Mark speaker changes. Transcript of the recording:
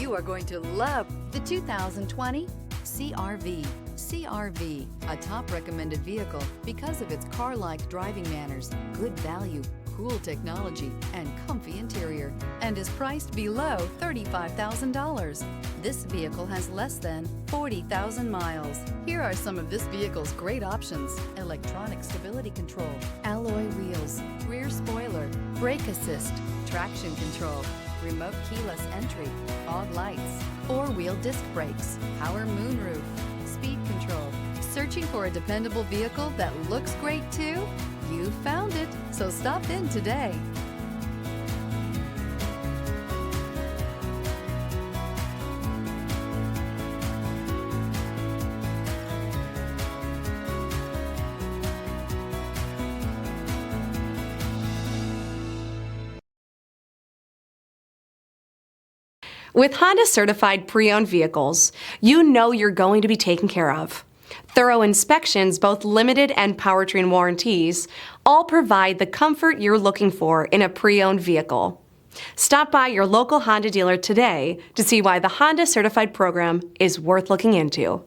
Speaker 1: You are going to love the 2020 CR-V. CR-V, a top recommended vehicle because of its car-like driving manners, good value, cool technology, and comfy interior, and is priced below $35,000. This vehicle has less than 40,000 miles. Here are some of this vehicle's great options: electronic stability control, alloy wheels, rear spoiler, brake assist, traction control, remote keyless entry, fog lights, four-wheel disc brakes, power moonroof, speed control. Searching for a dependable vehicle that looks great too? You found it, so stop in today.
Speaker 2: With Honda Certified Pre-Owned Vehicles, you know you're going to be taken care of. Thorough inspections, both limited and powertrain warranties, all provide the comfort you're looking for in a pre-owned vehicle. Stop by your local Honda dealer today to see why the Honda Certified program is worth looking into.